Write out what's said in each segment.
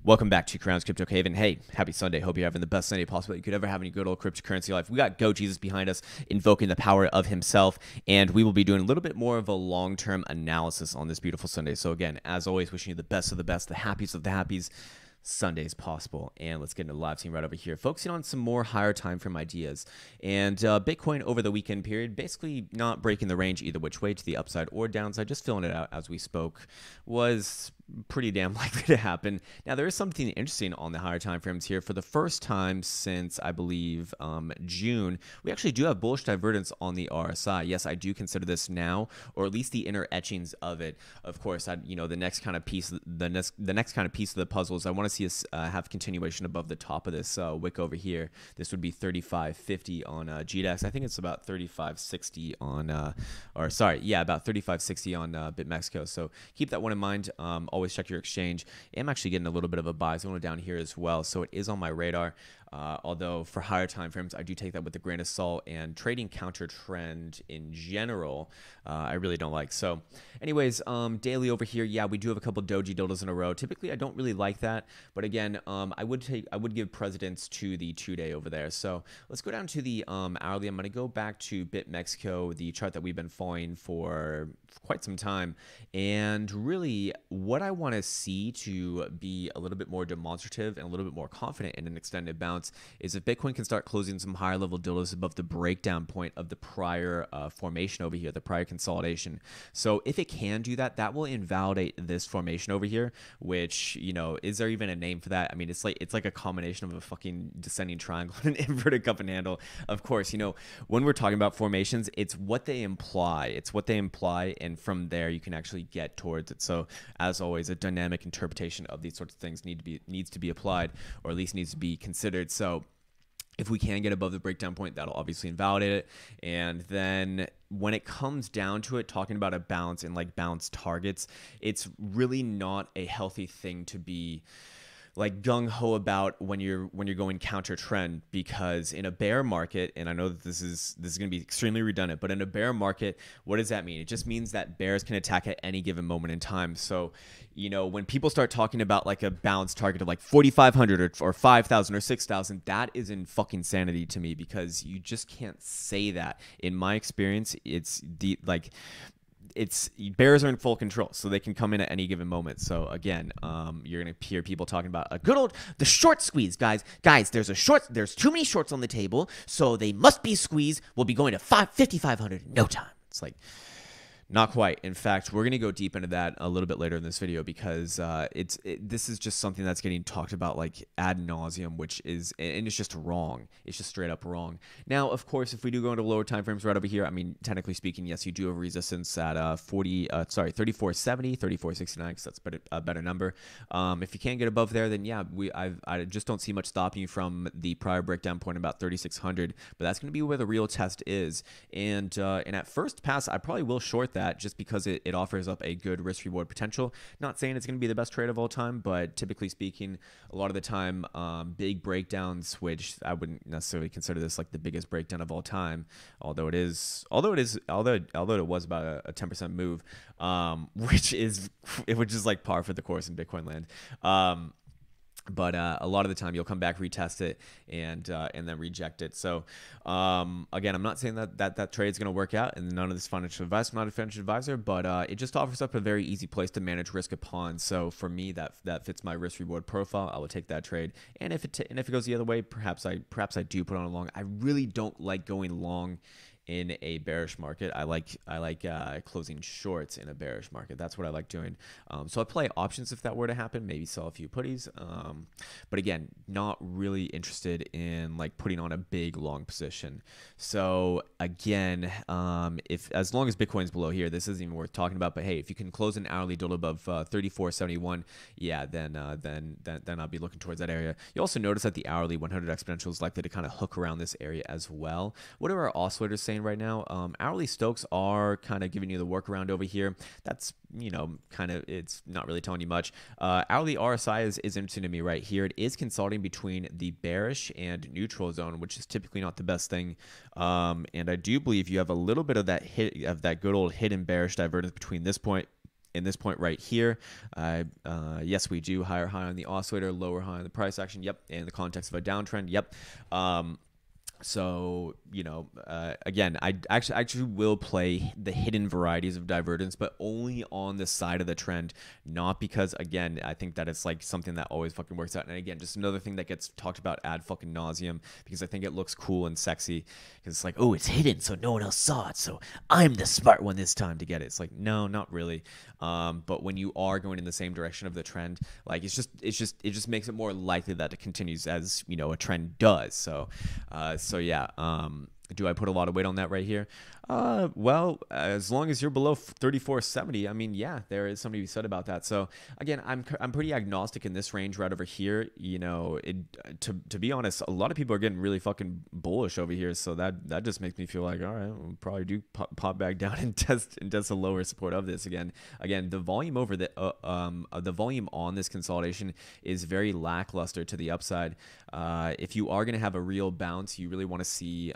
Welcome back to Krown's Crypto Cave, and hey, happy Sunday. Hope you're having the best Sunday possible you could ever have in your good old cryptocurrency life. We got Go Jesus behind us, invoking the power of himself, and we will be doing a little bit more of a long-term analysis on this beautiful Sunday. So again, as always, wishing you the best of the best, the happiest of the happies Sundays possible. And let's get into the live stream right over here, focusing on some more higher time frame ideas. And Bitcoin over the weekend period, basically not breaking the range either which way, to the upside or downside, just filling it out as we spoke, was pretty damn likely to happen. Now, there is something interesting on the higher time frames here. For the first time since, I believe, June, we actually do have bullish divergence on the RSI. Yes, I do consider this now, or at least the inner etchings of it. Of course, the next kind of piece, the next kind of piece of the puzzle is I want to see us have continuation above the top of this wick over here. This would be 3550 on GDAX. I think it's about 3560 on, about 3560 on BitMexico. So keep that one in mind. Always check your exchange. I'm actually getting a little bit of a buy zone down here as well, so it is on my radar. Although for higher time frames, I do take that with a grain of salt, and trading counter trend in general, I really don't like. So anyways, daily over here, yeah, we do have a couple doji dildos in a row. Typically, I don't really like that, but again, I would give precedence to the 2-day over there. So let's go down to the hourly. I'm going to go back to BitMexico, the chart that we've been following for quite some time, and really what I want to see to be a little bit more demonstrative and a little bit more confident in an extended bounce is if Bitcoin can start closing some higher level dildos above the breakdown point of the prior formation over here, the prior consolidation. So if it can do that, that will invalidate this formation over here, which, you know, is there even a name for that? I mean, it's like a combination of a fucking descending triangle and an inverted cup and handle. Of course, you know, when we're talking about formations, it's what they imply. It's what they imply, and from there you can actually get towards it. So as always, a dynamic interpretation of these sorts of things needs to be applied, or at least needs to be considered. So if we can get above the breakdown point, that'll obviously invalidate it. And then when it comes down to it, talking about a bounce and like bounce targets, it's really not a healthy thing to be like gung-ho about when you're going counter trend, because in a bear market, and I know that this is going to be extremely redundant, but in a bear market, what does that mean? It just means that bears can attack at any given moment in time. So, you know, when people start talking about like a bounce target of like 4,500 or 5,000 or 6,000, that is in fucking sanity to me, because you just can't say that. In my experience, bears are in full control, so they can come in at any given moment. So again, you're gonna hear people talking about a good old the short squeeze, guys. There's too many shorts on the table, so they must be squeezed. We'll be going to 5,500 in no time. It's like, not quite. In fact, we're going to go deep into that a little bit later in this video, because this is just something that's getting talked about like ad nauseum, and it's just wrong. It's just straight up wrong. Now, of course, if we do go into lower time frames right over here, I mean, technically speaking, yes, you do have resistance at 3470, 3469, because that's a better number. If you can't get above there, then yeah, I just don't see much stopping you from the prior breakdown point about 3600, but that's going to be where the real test is. And at first pass, I probably will short that, just because it offers up a good risk reward potential. Not saying it's going to be the best trade of all time, but typically speaking, a lot of the time, big breakdowns, which I wouldn't necessarily consider this like the biggest breakdown of all time, although it was about a 10% move, which is like par for the course in Bitcoin land. But a lot of the time you'll come back, retest it, and then reject it. So again, I'm not saying that trade is going to work out, and none of this financial advice. I'm not a financial advisor, but it just offers up a very easy place to manage risk upon. So for me, that fits my risk reward profile. I will take that trade, and if it goes the other way, perhaps I do put on a long. I really don't like going long in a bearish market. I like closing shorts in a bearish market. That's what I like doing. So I play options if that were to happen, maybe sell a few putties. But again, not really interested in like putting on a big long position. So again, as long as Bitcoin's below here, this isn't even worth talking about. But hey, if you can close an hourly dildo above 3471, yeah, then I'll be looking towards that area. You also notice that the hourly 100 exponential is likely to kind of hook around this area as well. What are our oscillators saying right now? Hourly Stokes are kind of giving you the workaround over here. That's, you know, kind of, it's not really telling you much. Hourly RSI is interesting to me right here. It is consolidating between the bearish and neutral zone, which is typically not the best thing. And I do believe you have a little bit of that good old hidden bearish divergence between this point in this point right here, yes, we do higher high on the oscillator, lower high on the price action. Yep. In the context of a downtrend. Yep. So, you know, again, I actually will play the hidden varieties of divergence, but only on the side of the trend, not because, again, I think that it's like something that always fucking works out. And again, just another thing that gets talked about ad fucking nauseum, because I think it looks cool and sexy, because it's like, oh, it's hidden, so no one else saw it, so I'm the smart one this time to get it. It's like, no, not really. But when you are going in the same direction of the trend, like it just makes it more likely that it continues, as you know, a trend does. So yeah, do I put a lot of weight on that right here? Well, as long as you're below 34.70, I mean, yeah, there is something to be said about that. So again, I'm pretty agnostic in this range right over here. You know, to be honest, a lot of people are getting really fucking bullish over here. So that just makes me feel like, all right, we'll probably do pop back down and test a lower support of this again. Again, the volume over the volume on this consolidation is very lackluster to the upside. If you are going to have a real bounce, you really want to see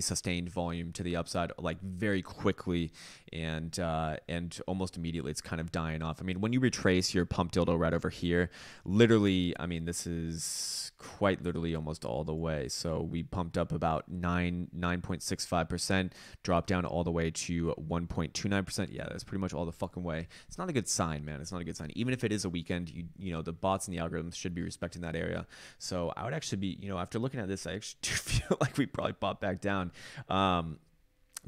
sustained volume to the upside, like very quickly, and almost immediately it's kind of dying off. I mean, when you retrace your pump dildo right over here, literally, I mean, this is quite literally almost all the way. So we pumped up about 9.65%, dropped down all the way to 1.29%. Yeah, that's pretty much all the fucking way. It's not a good sign, man. It's not a good sign. Even if it is a weekend, you know, the bots and the algorithms should be respecting that area. So I would actually be, you know, after looking at this, I actually do feel like we probably pop back down.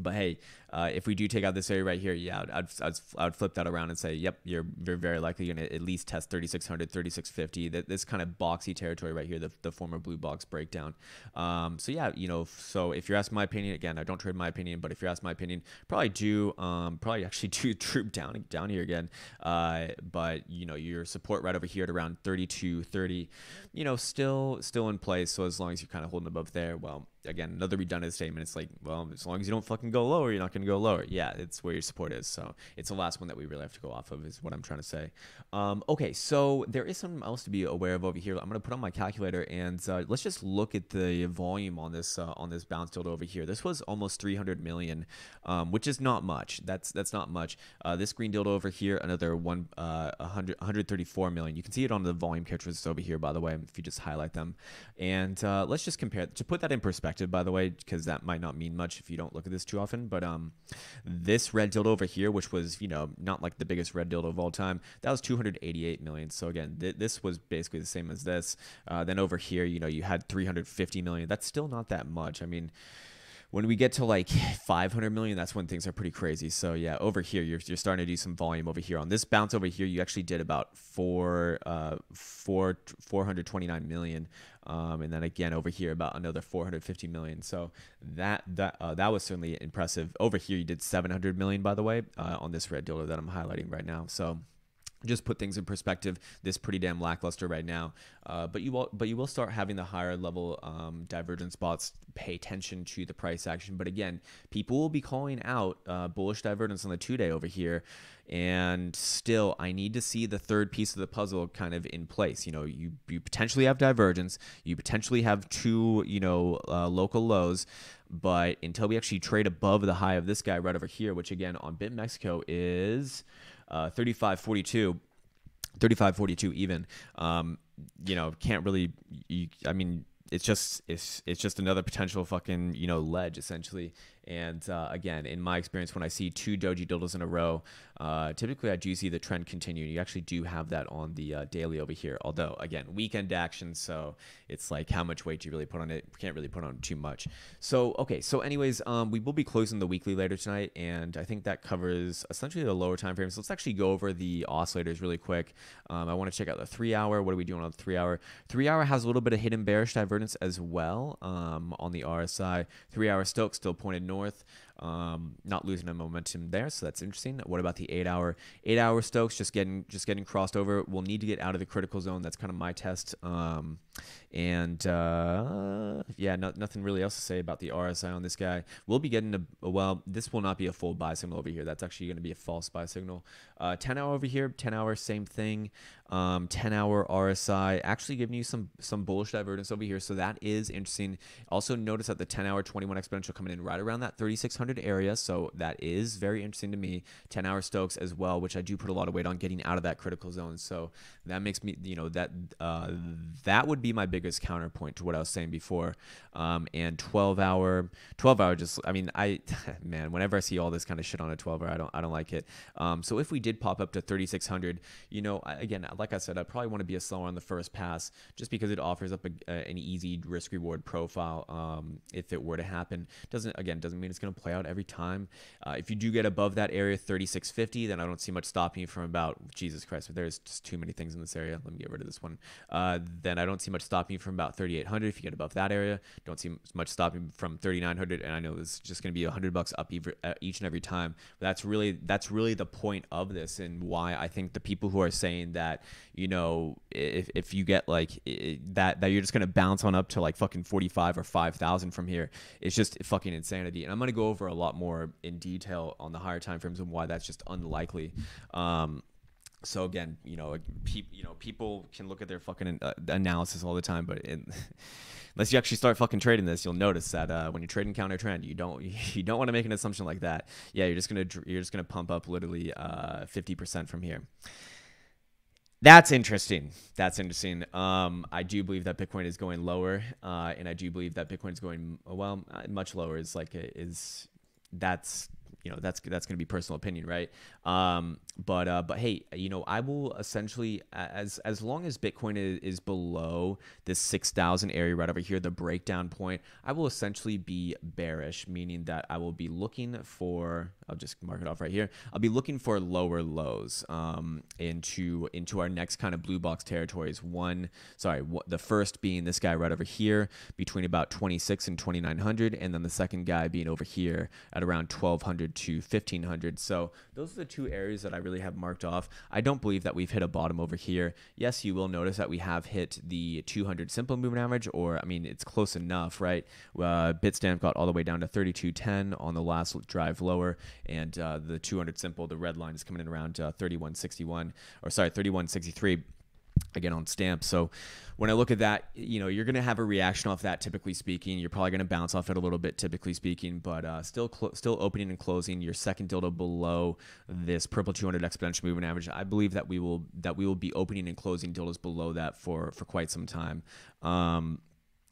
But hey, if we do take out this area right here, yeah, I'd flip that around and say, yep, you're very likely going to at least test 3,600, 3,650. This kind of boxy territory right here, the former blue box breakdown. So yeah, you know, so if you're asking my opinion, again, I don't trade my opinion, but if you're asking my opinion, probably actually do troop down here again. But you know, your support right over here at around 32.30, you know, still in place. So as long as you're kind of holding above there, well, again, another redundant statement. It's like, well, as long as you don't fucking go lower, you're not going to go lower. Yeah, it's where your support is. So it's the last one that we really have to go off of, is what I'm trying to say. Okay, so there is something else to be aware of over here. I'm going to put on my calculator, and let's just look at the volume on this bounce tilde over here. This was almost 300 million, which is not much. That's not much. This green dildo over here, another 134 million. You can see it on the volume characteristics over here, by the way, if you just highlight them. And let's just compare, to put that in perspective, by the way, because that might not mean much if you don't look at this too often, but this red dildo over here, which was, you know, not like the biggest red dildo of all time, that was 288 million. So again, this was basically the same as this. Then over here, you know, you had 350 million. That's still not that much. I mean, when we get to like 500 million, that's when things are pretty crazy. So yeah, over here, you're starting to do some volume over here. On this bounce over here, you actually did about 429 million. And then again over here about another 450 million. So that was certainly impressive. Over here you did 700 million, by the way, on this red dildo that I'm highlighting right now. So just put things in perspective. This pretty damn lackluster right now, but you will start having the higher level divergence spots pay attention to the price action. But again, people will be calling out bullish divergence on the 2-day over here, and still I need to see the third piece of the puzzle kind of in place. You know, you potentially have divergence, you potentially have two, you know, local lows, but until we actually trade above the high of this guy right over here, which again on BitMexico is 35.42 even, you know, can't really, I mean, it's just another potential fucking, you know, ledge essentially. And again, in my experience, when I see two doji dildos in a row, typically I do see the trend continue. You actually do have that on the daily over here. Although, again, weekend action, so it's like how much weight do you really put on it? Can't really put on too much. So, okay. So anyways, we will be closing the weekly later tonight, and I think that covers essentially the lower time frames. So let's actually go over the oscillators really quick. I want to check out the 3-hour. What are we doing on the 3-hour? 3-hour has a little bit of hidden bearish divergence as well on the RSI. 3-hour Stokes still pointed north. Not losing a momentum there, so that's interesting. What about the 8-hour? 8-hour Stokes just getting crossed over. We'll need to get out of the critical zone. That's kind of my test. Yeah, nothing really else to say about the RSI on this guy. We'll be getting well, this will not be a full buy signal over here. That's actually going to be a false buy signal. 10-hour over here, 10-hour, same thing. 10-hour RSI actually giving you some bullish divergence over here, so that is interesting. Also notice that the 10-hour 21 exponential coming in right around that 3,600 3,200 area, so that is very interesting to me. 10-hour Stokes as well, which I do put a lot of weight on getting out of that critical zone. So that makes me, that would be my biggest counterpoint to what I was saying before. And 12-hour just, I mean, man, whenever I see all this kind of shit on a 12-hour, I don't like it. So if we did pop up to 3,600, again, like I said, I probably want to be a seller on the first pass just because it offers up an easy risk reward profile. If it were to happen, doesn't mean it's going to play out every time. If you do get above that area 3650, then I don't see much stopping you from about, Jesus Christ, but there's just too many things in this area. Let me get rid of this one. Then I don't see much stopping you from about 3800 if you get above that area. Don't see much stopping from 3900, and I know this is just going to be $100 up each and every time. But that's really the point of this, and why I think the people who are saying that, if you get like that you're just going to bounce on up to like fucking 45 or 5,000 from here, it's just fucking insanity. And I'm going to go over a lot more in detail on the higher time frames and why that's just unlikely. So again, people can look at their fucking analysis all the time, but unless you actually start fucking trading this, you'll notice that when you're trading counter trend, you don't want to make an assumption like that. Yeah, you're just gonna pump up literally 50% from here. That's interesting. I do believe that Bitcoin is going lower, and I do believe that Bitcoin is going much lower. That's going to be personal opinion, right? But hey, I will essentially, as long as Bitcoin is below this 6,000 area right over here, the breakdown point, I will essentially be bearish, meaning that I will be looking for, I'll just mark it off right here. I'll be looking for lower lows into our next kind of blue box territories. The first being this guy right over here between about 26 and 2,900, and then the second guy being over here at around 1,200 to 1,500. So those are the two areas that I really have marked off. I don't believe that we've hit a bottom over here. Yes, you will notice that we have hit the 200 simple moving average, or I mean, it's close enough, right? Bitstamp got all the way down to 32.10 on the last drive lower, and the 200 simple, the red line is coming in around 31.63 again on stamp. So when I look at that, you're going to have a reaction off that, typically speaking. You're probably going to bounce off it a little bit, typically speaking, but still opening and closing your second dildo below this purple 200 exponential moving average. I believe that we will be opening and closing dildos below that for quite some time.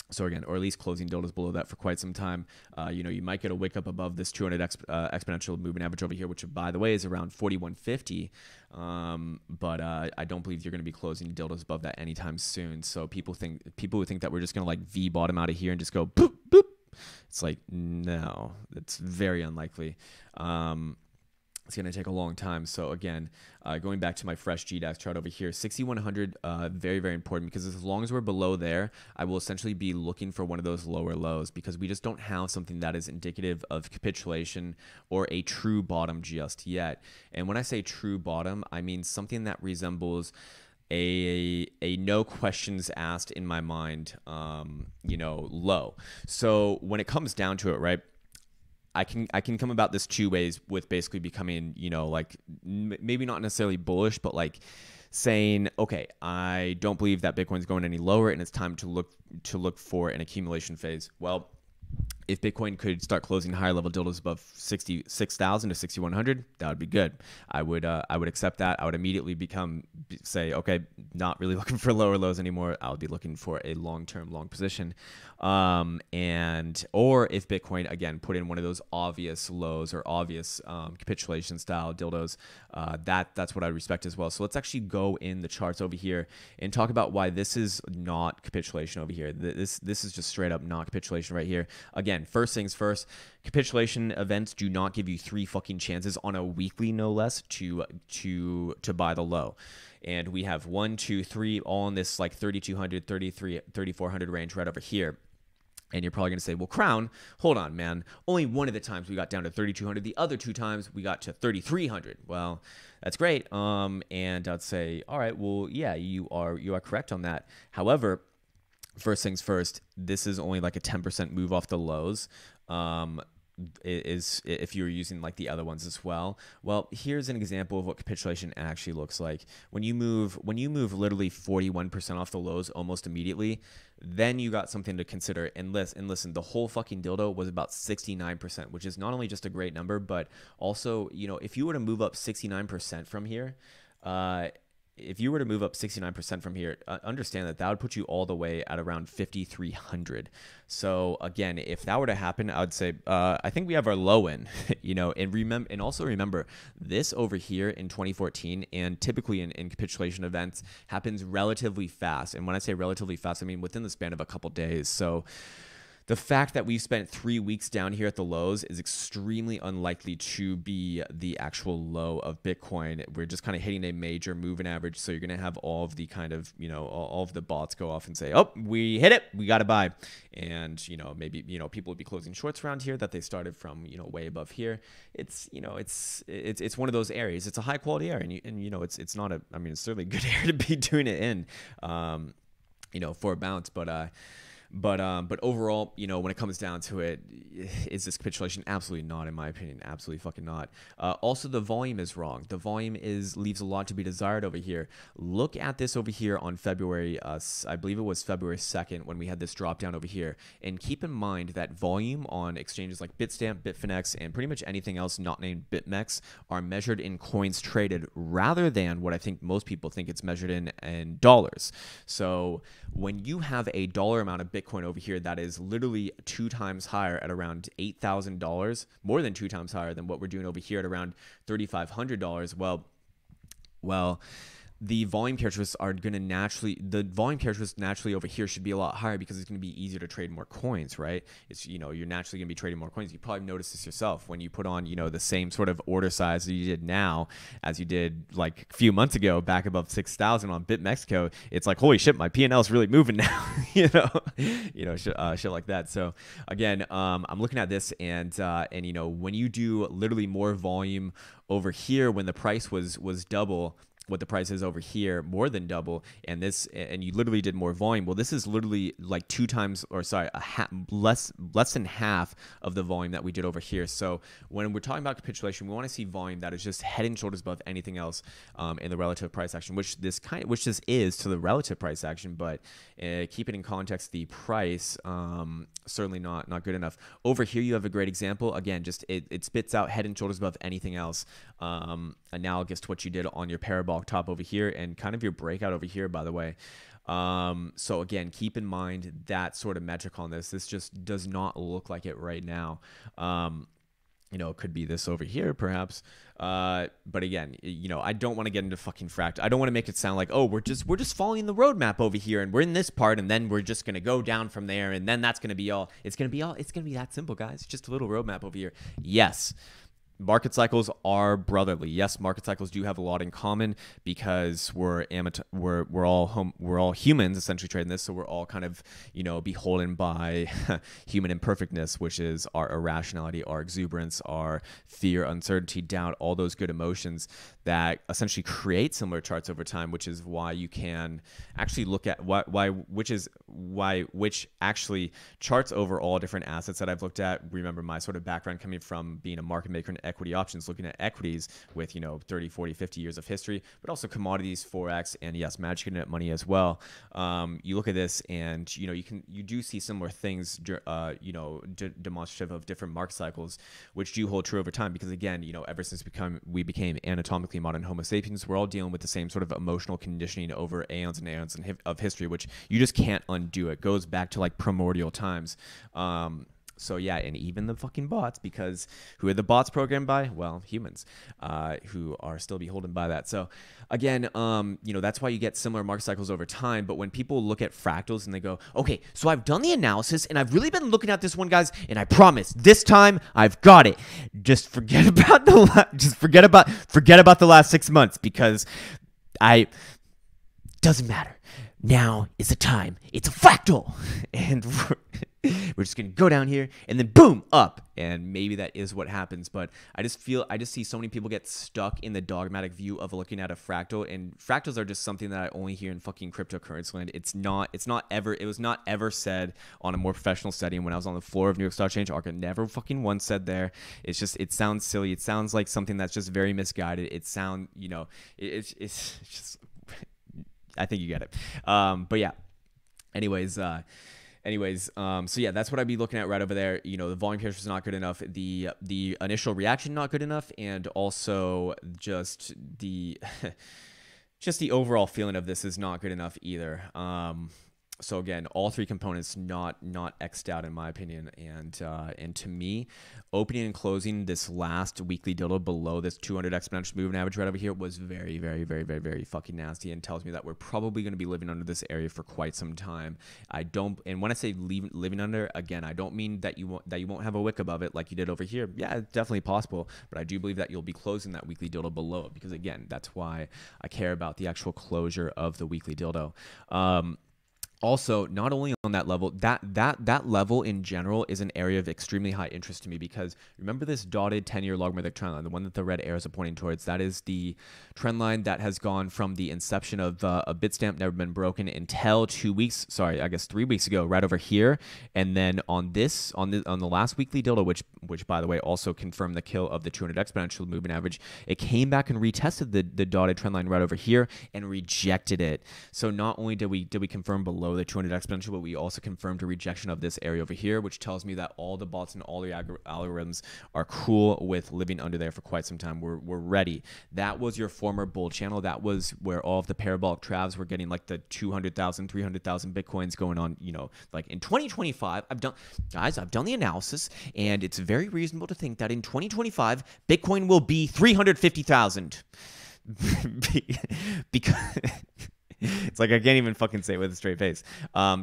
So again, or at least closing dildos below that for quite some time. You might get a wick up above this 200 exponential moving average over here, which by the way is around 4150. But I don't believe you're going to be closing dildos above that anytime soon. So people who think that we're just going to like V bottom out of here and just go boop boop, it's like, no, that's very unlikely. It's going to take a long time. So again, going back to my fresh GDAX chart over here, 6,100, very, very important, because as long as we're below there, I will essentially be looking for one of those lower lows, because we just don't have something that is indicative of capitulation or a true bottom just yet. And when I say true bottom, I mean something that resembles a no questions asked in my mind, low. So when it comes down to it, right, I can come about this two ways, with basically becoming, maybe not necessarily bullish, but like saying, okay, I don't believe that Bitcoin's going any lower and it's time to look for an accumulation phase. Well, if Bitcoin could start closing higher level dildos above 66,000 to 6,100, that would be good. I would accept that. I would immediately say, okay, not really looking for lower lows anymore. I'll be looking for a long-term long position. Or if Bitcoin again put in one of those obvious lows or obvious capitulation style dildos, that's what I respect as well. So let's actually go in the charts over here and talk about why this is not capitulation over here. This is just straight up not capitulation right here. Again, first things first, capitulation events do not give you 3 fucking chances on a weekly, no less, to buy the low. And we have 1, 2, 3 all in this like 3,200, 3,400 range right over here. And you're probably going to say, well, Krown, hold on, man. Only one of the times we got down to 3,200. The other 2 times we got to 3,300. Well, that's great. And I'd say, all right, well, yeah, you are correct on that. However, first things first, this is only like a 10% move off the lows. is if you're using like the other ones as well. Well, here's an example of what capitulation actually looks like. When you move literally 41% off the lows almost immediately, then you got something to consider. And listen, the whole fucking dildo was about 69%, which is not only just a great number, but also, you know, if you were to move up 69% from here, if you were to move up 69% from here, understand that would put you all the way at around 5,300. So again, if that were to happen, I would say I think we have our low in, you know, and also remember this over here in 2014, and typically in capitulation events happens relatively fast. And when I say relatively fast, I mean within the span of a couple days. So the fact that we spent 3 weeks down here at the lows is extremely unlikely to be the actual low of Bitcoin. We're just kind of hitting a major moving average. So you're going to have all of the kind of, you know, all of the bots go off and say, oh, we hit it, we got to buy. And, you know, maybe, you know, people would be closing shorts around here that they started from, you know, way above here. It's, you know, it's one of those areas. It's a high quality area. And you know, it's not a, I mean, it's certainly a good area to be doing it in, you know, for a bounce, but overall, you know, when it comes down to it, is this capitulation? Absolutely not, in my opinion. Absolutely fucking not. Also, the volume is wrong. The volume leaves a lot to be desired over here. Look at this over here on February, I believe it was February 2nd when we had this drop down over here. And keep in mind that volume on exchanges like Bitstamp, Bitfinex, and pretty much anything else not named BitMEX are measured in coins traded rather than what I think most people think it's measured in dollars. So when you have a dollar amount of Bitcoin over here that is literally 2 times higher at around $8,000, more than 2 times higher than what we're doing over here at around $3,500, well, the volume characteristics are going to naturally over here should be a lot higher because it's going to be easier to trade more coins, right? It's, you know, you're naturally going to be trading more coins. You probably noticed this yourself when you put on, you know, the same sort of order size that you did now as you did like a few months ago back above 6,000 on BitMexico. It's like, holy shit, my P&L is really moving now, you know, shit like that. So again, I'm looking at this and you know, when you do literally more volume over here, when the price was double what the price is over here, more than double, and you literally did more volume. Well, this is literally like 2 times, or sorry, less than half of the volume that we did over here. So when we're talking about capitulation, we want to see volume that is just head and shoulders above anything else in the relative price action, which this is to the relative price action. But keep it in context, the price certainly not good enough. Over here, you have a great example. Again, just it spits out head and shoulders above anything else, analogous to what you did on your parabolic top over here and kind of your breakout over here, by the way. So again, keep in mind that sort of metric on this. This just does not look like it right now. You know, it could be this over here, perhaps. But again, you know, I don't want to get into fucking fract. I don't want to make it sound like, oh, we're just following the roadmap over here, and we're in this part, and then we're just gonna go down from there, and then that's gonna be all. It's gonna be that simple, guys. Just a little roadmap over here. Yes. Market cycles are brotherly. Yes, market cycles do have a lot in common because we're all humans essentially trading this, so we're all kind of, you know, beholden by human imperfectness, which is our irrationality, our exuberance, our fear, uncertainty, doubt, all those good emotions that essentially create similar charts over time, which is why you can actually look at which actually charts over all different assets that I've looked at. Remember my sort of background coming from being a market maker in equity options, looking at equities with, you know, 30, 40, 50 years of history, but also commodities, Forex, and yes, magic internet money as well. You look at this and, you know, you do see similar things, you know, demonstrative of different market cycles, which do hold true over time because, again, you know, ever since we became anatomically modern Homo sapiens, we're all dealing with the same sort of emotional conditioning over aeons and aeons of history, which you just can't undo. It goes back to like primordial times. So yeah, and even the fucking bots, because who are the bots programmed by? Well, humans, who are still beholden by that. So again, you know, that's why you get similar market cycles over time. But when people look at fractals and they go, okay, so I've done the analysis and I've really been looking at this one, guys, and I promise this time I've got it. Just forget about forget about the last 6 months because doesn't matter. Now is the time. It's a fractal. And We're just going to go down here and then boom, up. And maybe that is what happens. But I just see so many people get stuck in the dogmatic view of looking at a fractal. And fractals are just something that I only hear in fucking cryptocurrency land. It was not ever said on a more professional setting when I was on the floor of New York Stock Exchange. Arca never fucking once said there. It's just, it sounds silly. It sounds like something that's just very misguided. It's just, I think you get it. But yeah, anyways, so yeah, that's what I'd be looking at right over there. The volume picture is not good enough. The initial reaction not good enough, and also just the just the overall feeling of this is not good enough either. So again, all three components not X'd out in my opinion, and to me, opening and closing this last weekly dildo below this 200 exponential moving average right over here was very, very, very, very, very fucking nasty, and tells me that we're probably going to be living under this area for quite some time. And when I say living under, again, I don't mean that you won't have a wick above it like you did over here. Yeah, it's definitely possible, but I do believe that you'll be closing that weekly dildo below it, because again, that's why I care about the actual closure of the weekly dildo. Also, not only on that level, that level in general is an area of extremely high interest to me, because remember this dotted 10-year logarithmic trend line, the one that the red arrows are pointing towards. That is the trend line that has gone from the inception of a Bitstamp never been broken until 3 weeks ago, right over here. And then on the last weekly dildo, which by the way also confirmed the kill of the 200 exponential moving average, it came back and retested the dotted trend line right over here and rejected it. So not only did we confirm below the 200 exponential, but we also confirmed a rejection of this area over here, which tells me that all the bots and all the algorithms are cool with living under there for quite some time. We're ready. That was your former bull channel. That was where all of the parabolic travs were getting like the 200,000, 300,000 Bitcoins going on, like in 2025. I've done the analysis, and it's very reasonable to think that in 2025, Bitcoin will be 350,000. Because it's like I can't even fucking say it with a straight face.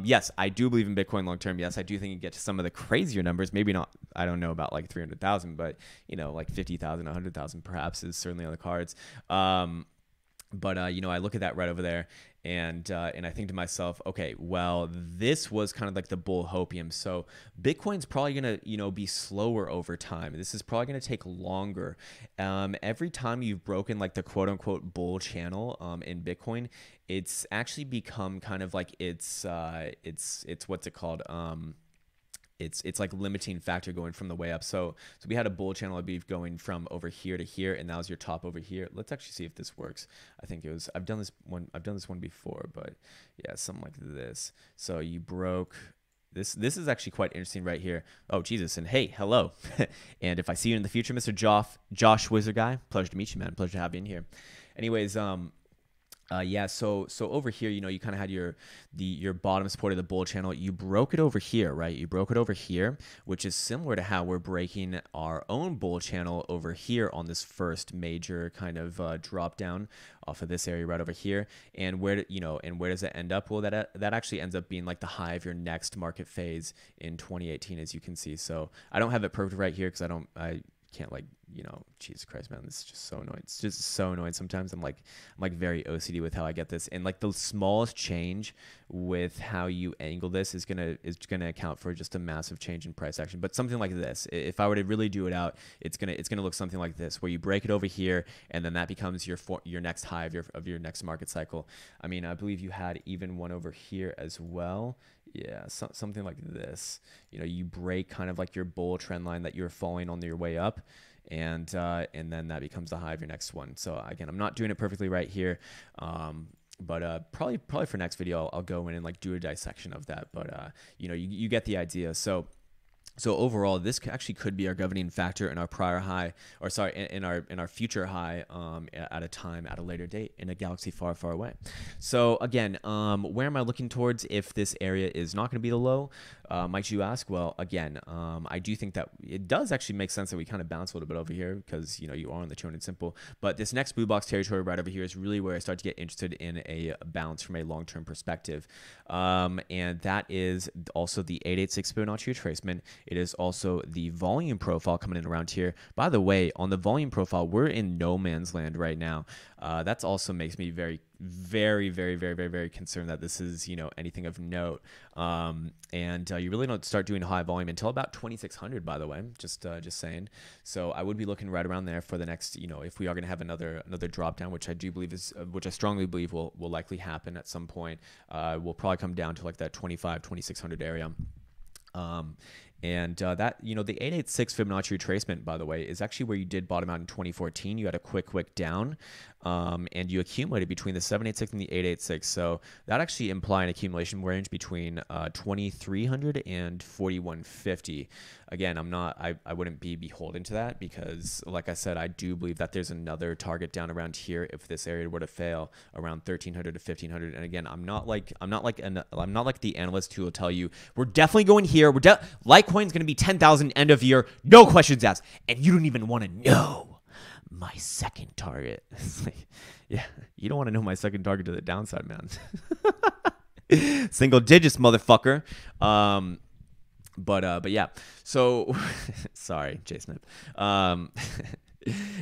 Yes, I do believe in Bitcoin long term. Yes, I do think you get to some of the crazier numbers. Maybe not. I don't know about like 300,000, but like 50,000, 100,000 perhaps is certainly on the cards. But I look at that right over there, and I think to myself, okay, well, this was kind of like the bull hopium. So Bitcoin's probably gonna be slower over time. This is probably gonna take longer. Every time you've broken like the quote unquote bull channel in Bitcoin, it's actually become kind of like it's what's it called? It's like limiting factor going from the way up. So we had a bull channel, I believe, going from over here to here, and that was your top over here. Let's actually see if this works. I think it was. I've done this one before, but yeah, something like this. So you broke this. This is actually quite interesting right here. Oh Jesus, and hey, hello. And if I see you in the future, Mr. Josh Wizard Guy, pleasure to meet you, man. Pleasure to have you in here. Anyways, yeah, so over here, you kind of had your bottom support of the bull channel. You broke it over here, right? You broke it over here, which is similar to how we're breaking our own bull channel over here on this first major kind of drop down off of this area right over here. And where does it end up? Well, that actually ends up being like the high of your next market phase in 2018, as you can see. So I don't have it perfect right here because I can't Jesus Christ, man, this is just so annoying. It's just so annoying. Sometimes I'm like very OCD with how I get this, and like the smallest change with how you angle this is gonna account for just a massive change in price action. But something like this, if I were to really do it out, it's gonna look something like this, where you break it over here, and then that becomes your next high of your next market cycle. I mean, I believe you had even one over here as well. Yeah, something like this. You break kind of like your bull trend line that you're following on your way up, and then that becomes the high of your next one. So again, I'm not doing it perfectly right here, but probably for next video I'll go in and like do a dissection of that. But you get the idea. So overall, this actually could be our governing factor in our prior high, or sorry, in our future high at a later date in a galaxy far, far away. So again, where am I looking towards if this area is not going to be the low? Might you ask? Well, again, I do think that it does actually make sense that we kind of bounce a little bit over here, because you are on the 200 simple. But this next blue box territory right over here is really where I start to get interested in a bounce from a long-term perspective, and that is also the 886 Fibonacci retracement. It is also the volume profile coming in around here. By the way, on the volume profile, we're in no man's land right now. That's also makes me very, very, very, very, very, very concerned that this is, you know, anything of note. You really don't start doing high volume until about 2600, by the way, just saying. So I would be looking right around there for the next, you know, if we are going to have another drop down, which I do believe is, which I strongly believe will likely happen at some point. Will probably come down to like that 2600 area. That, you know, the 886 Fibonacci retracement, by the way, is actually where you did bottom out in 2014. You had a quick down, and you accumulated between the 786 and the 886. So that actually implied an accumulation range between 2300 and 4150. Again, I wouldn't be beholden to that because, like I said, I do believe that there's another target down around here if this area were to fail around 1300 to 1500. And again, I'm not like the analyst who will tell you we're definitely going here. Litecoin's going to be 10,000 end of year, no questions asked, and you don't even want to know my second target. It's like, yeah, you don't want to know my second target to the downside, man. Single digits, motherfucker. But yeah. So sorry, Jason.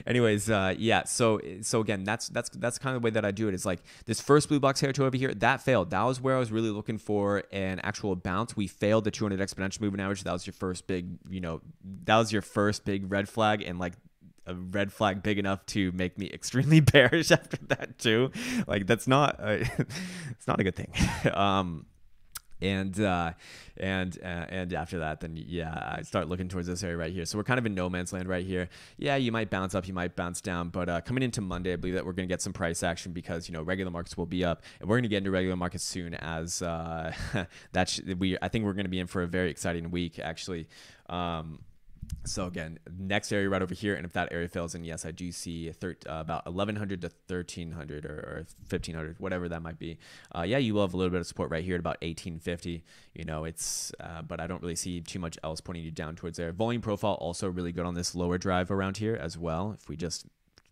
Anyways, yeah. So again, that's kind of the way that I do it. Is like this first blue box territory over here that failed. That was where I was really looking for an actual bounce. We failed the 200 exponential moving average. That was your first big, you know, that was your first big red flag, and like a red flag big enough to make me extremely bearish after that too. Like that's not it's not a good thing. And after that, then yeah, I start looking towards this area right here. So we're kind of in no man's land right here. Yeah, you might bounce up, you might bounce down, but coming into Monday, I believe that we're going to get some price action because, you know, regular markets will be up, and we're going to get into regular markets soon as I think we're going to be in for a very exciting week actually. So again, next area right over here, and if that area fails, then yes, I do see about 1100 to 1300 or 1500, whatever that might be. Yeah, you will have a little bit of support right here at about 1850. You know, it's but I don't really see too much else pointing you down towards there. Volume profile also really good on this lower drive around here as well. If we just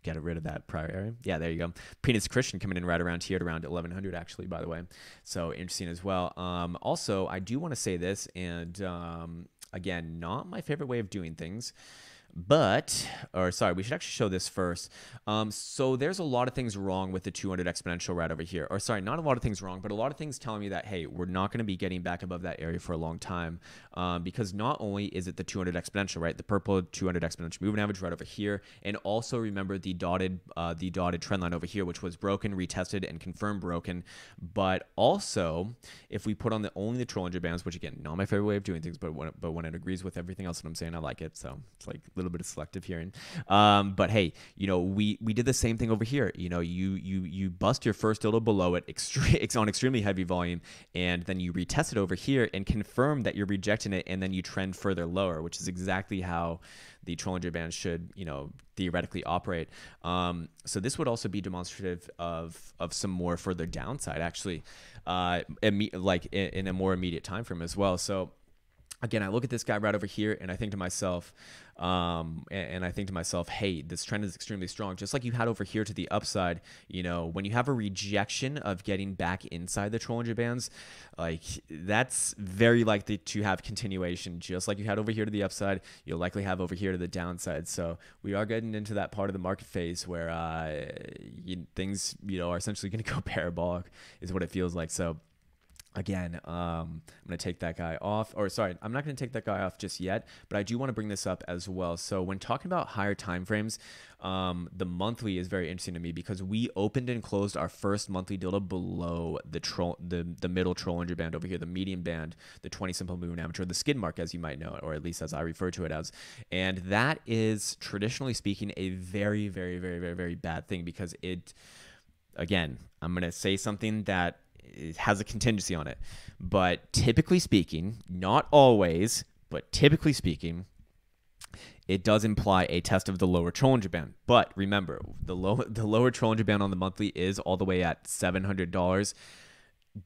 get rid of that prior area. Yeah, there you go. Penis Christian coming in right around here at around 1100 actually, by the way. So interesting as well. Also, I do want to say this, and again, not my favorite way of doing things, but, or sorry, we should actually show this first. So there's a lot of things wrong with the 200 exponential right over here. Or sorry, not a lot of things wrong, but a lot of things telling me that, hey, we're not going to be getting back above that area for a long time. Because not only is it the 200 exponential, right? The purple 200 exponential moving average right over here. And also remember the dotted trend line over here, which was broken, retested, and confirmed broken. But also, if we put on only the Bollinger Bands, which again, not my favorite way of doing things, but when it agrees with everything else that I'm saying, I like it. So it's like little bit of selective hearing. But hey, you know, we did the same thing over here. You know, you bust your first little below it on extremely heavy volume, and then you retest it over here and confirm that you're rejecting it, and then you trend further lower, which is exactly how the Bollinger Band should, you know, theoretically operate. So this would also be demonstrative of some more further downside, actually, like in a more immediate time frame as well. So again, I look at this guy right over here, and I think to myself, hey, this trend is extremely strong. Just like you had over here to the upside, you know, when you have a rejection of getting back inside the Bollinger Bands, like that's very likely to have continuation. Just like you had over here to the upside, you'll likely have over here to the downside. So we are getting into that part of the market phase where things, you know, are essentially going to go parabolic, is what it feels like. So again, I'm going to take that guy off, or sorry, I'm not going to take that guy off just yet, but I do want to bring this up as well. So when talking about higher time frames, the monthly is very interesting to me because we opened and closed our first monthly dildo below the middle Bollinger Band over here, the medium band, the 20 simple moving average, or the skid mark, as you might know, or at least as I refer to it as. And that is, traditionally speaking, a very, very, very, very, very bad thing because it, again, I'm going to say something that it has a contingency on it, but typically speaking, not always, but typically speaking, it does imply a test of the lower Bollinger Band. But remember, the lower Bollinger Band on the monthly is all the way at $700.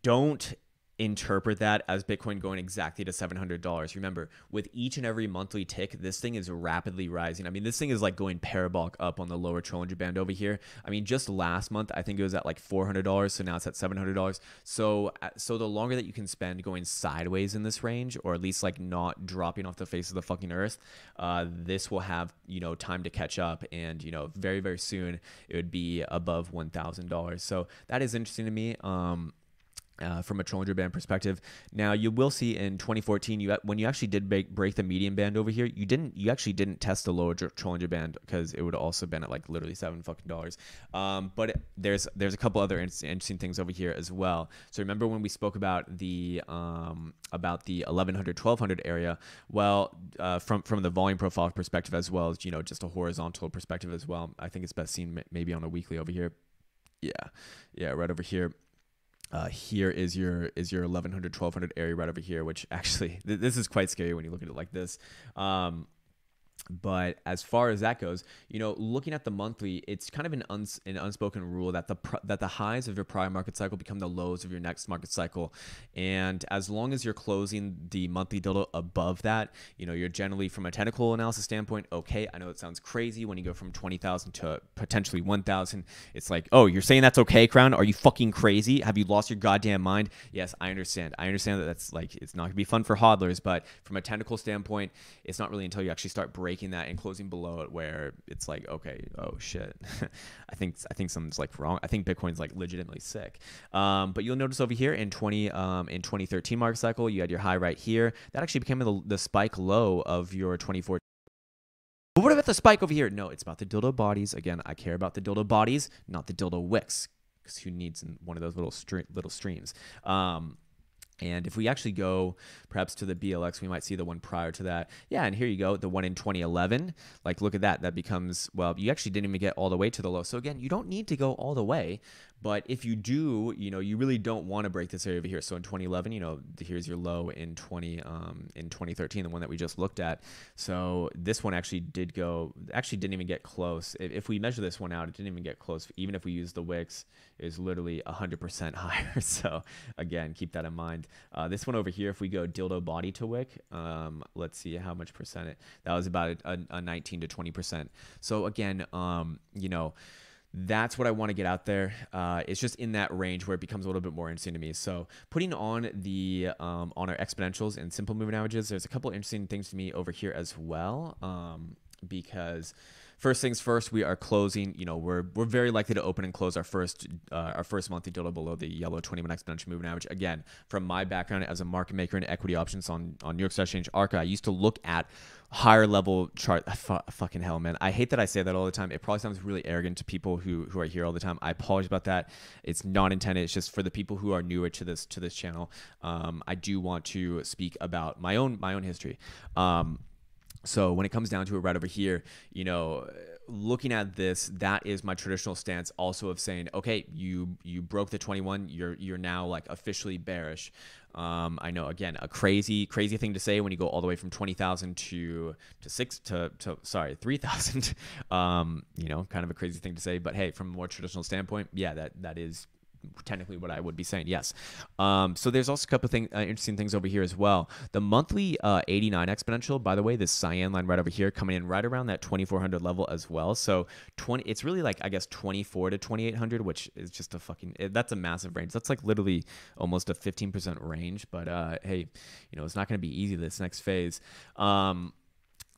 Don't interpret that as Bitcoin going exactly to $700. Remember, with each and every monthly tick, this thing is rapidly rising. I mean, this thing is like going parabolic up on the lower Challenger band over here. I mean, just last month, I think it was at like $400, so now it's at $700. So the longer that you can spend going sideways in this range, or at least like not dropping off the face of the fucking earth, this will have, you know, time to catch up, and, you know, very, very soon it would be above $1,000. So that is interesting to me. From a Challenger band perspective. Now you will see in 2014, when you actually did break the median band over here, you actually didn't test the lower Challenger band, because it would have also been at like literally $7 fucking. But there's a couple other interesting things over here as well. So remember when we spoke about the 1100, 1200 area? Well, from the volume profile perspective, as well as, you know, just a horizontal perspective as well. I think it's best seen maybe on a weekly over here. Yeah, right over here. Here is your 1100, 1200 area right over here, which actually this is quite scary when you look at it like this. But as far as that goes, you know, looking at the monthly, it's kind of an unspoken rule that the highs of your prior market cycle become the lows of your next market cycle. And as long as you're closing the monthly dildo above that, you know, you're generally, from a technical analysis standpoint, okay. I know it sounds crazy when you go from 20,000 to potentially 1,000. It's like, oh, you're saying that's okay, Krown? Are you fucking crazy? Have you lost your goddamn mind? Yes, I understand. I understand that that's like, it's not gonna be fun for hodlers, but from a technical standpoint, it's not really until you actually start breaking that and closing below it where it's like, okay, oh shit. I think something's like wrong. I think Bitcoin's like legitimately sick. But you'll notice over here in 2013 market cycle, you had your high right here. That actually became the spike low of your 2014. But what about the spike over here? No, it's about the dildo bodies. Again, I care about the dildo bodies, not the dildo wicks, because who needs one of those little streams? And if we actually go perhaps to the BLX, we might see the one prior to that. Yeah, and here you go, the one in 2011. Like, look at that. That becomes, well, you actually didn't even get all the way to the low. So again, you don't need to go all the way. But if you do, you know, you really don't want to break this area over here. So in 2011, you know, here's your low in 2013, the one that we just looked at. So this one actually didn't even get close. If we measure this one out, it didn't even get close. Even if we use the wicks, is literally 100% higher. So again, keep that in mind. This one over here, if we go dildo body to wick, let's see how much percent that was, about a 19 to 20%. So again, you know, that's what I want to get out there. It's just in that range where it becomes a little bit more interesting to me. So putting on the on our exponentials and simple moving averages, there's a couple interesting things to me over here as well, because first things first, we are closing, you know, we're very likely to open and close our first monthly dildo below the yellow 21 exponential moving average. Again, from my background as a market maker in equity options on New York Stock Exchange ARCA, I used to look at higher level chart. Fucking hell, man. I hate that I say that all the time. It probably sounds really arrogant to people who are here all the time. I apologize about that. It's not intended. It's just for the people who are newer to this channel. I do want to speak about my own history. So when it comes down to it right over here, you know, looking at this, that is my traditional stance also of saying, okay, you broke the 21, you're now like officially bearish. I know, again, a crazy thing to say when you go all the way from 20,000 to 3,000. You know, kind of a crazy thing to say, but hey, from a more traditional standpoint, yeah, that is technically what I would be saying, yes. So there's also a couple of interesting things over here as well. The monthly 89 exponential, by the way, this cyan line right over here coming in right around that 2,400 level as well. So it's really like, I guess, 24 to 2,800, which is just that's a massive range. That's like literally almost a 15% range. But hey, you know, it's not going to be easy this next phase.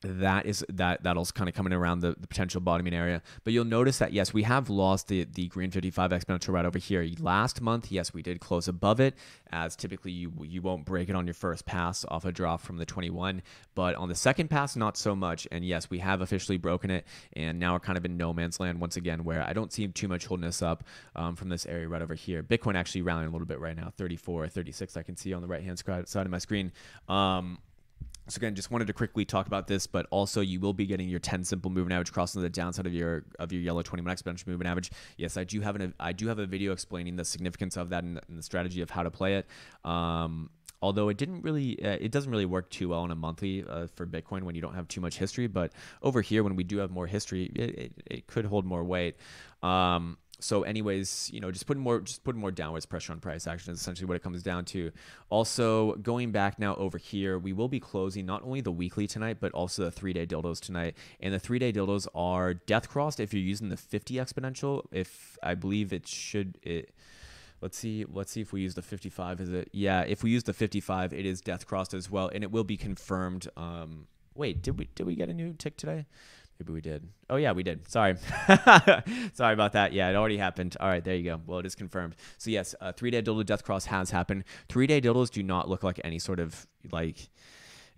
That'll kind of coming around the potential bottoming area. But you'll notice that, yes, we have lost the green 55 exponential right over here. Last month, yes, we did close above it, as typically you won't break it on your first pass off a drop from the 21. But on the second pass, not so much. And yes, we have officially broken it. And now we're kind of in no man's land once again, where I don't see too much holding us up from this area right over here. Bitcoin actually rallying a little bit right now, 34, 36 I can see on the right-hand side of my screen. So again, just wanted to quickly talk about this, but also you will be getting your 10 simple moving average crossing the downside of your yellow 21 exponential moving average. Yes, I do have a video explaining the significance of that and the strategy of how to play it. Although it doesn't really work too well on a monthly for Bitcoin when you don't have too much history. But over here, when we do have more history, it could hold more weight. So anyways, just putting more downwards pressure on price action is essentially what it comes down to. Also, going back now over here, we will be closing not only the weekly tonight, but also the 3-day dildos tonight. And the 3-day dildos are death crossed if you're using the 50 exponential. If I believe let's see if we use the 55. Is it? Yeah, if we use the 55, it is death crossed as well, and it will be confirmed. Wait, did we get a new tick today? Maybe we did. Oh, yeah, we did. Sorry. Sorry about that. Yeah, it already happened. All right, there you go. Well, it is confirmed. So, yes, 3-day dildo death cross has happened. 3-day dildos do not look like any sort of,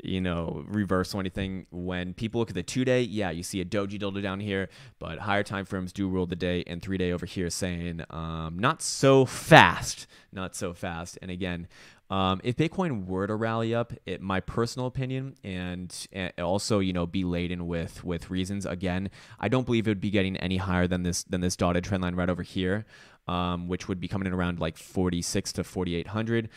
reverse or anything. When people look at the 2-day, yeah, you see a doji dildo down here, but higher time frames do rule the day, and 3-day over here saying not so fast. Not so fast. And again, if Bitcoin were to rally up, my personal opinion, and also be laden with reasons. Again, I don't believe it would be getting any higher than this dotted trend line right over here, which would be coming in around like 46 to 4,800.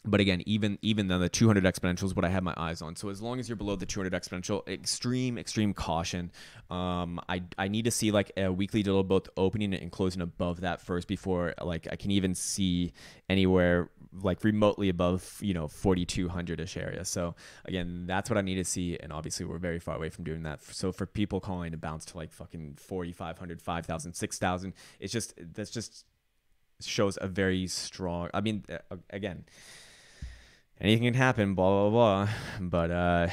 But again, even then, the 200 exponential is what I have my eyes on. So as long as you're below the 200 exponential, extreme caution. I need to see like a weekly dildo both opening and closing above that first before I can even see anywhere like remotely above 4,200-ish area. So again, that's what I need to see, and obviously we're very far away from doing that. So for people calling to bounce to like fucking 4,500, 5,000, 6,000, that's just shows a very strong. I mean, again, anything can happen, blah, blah, blah. But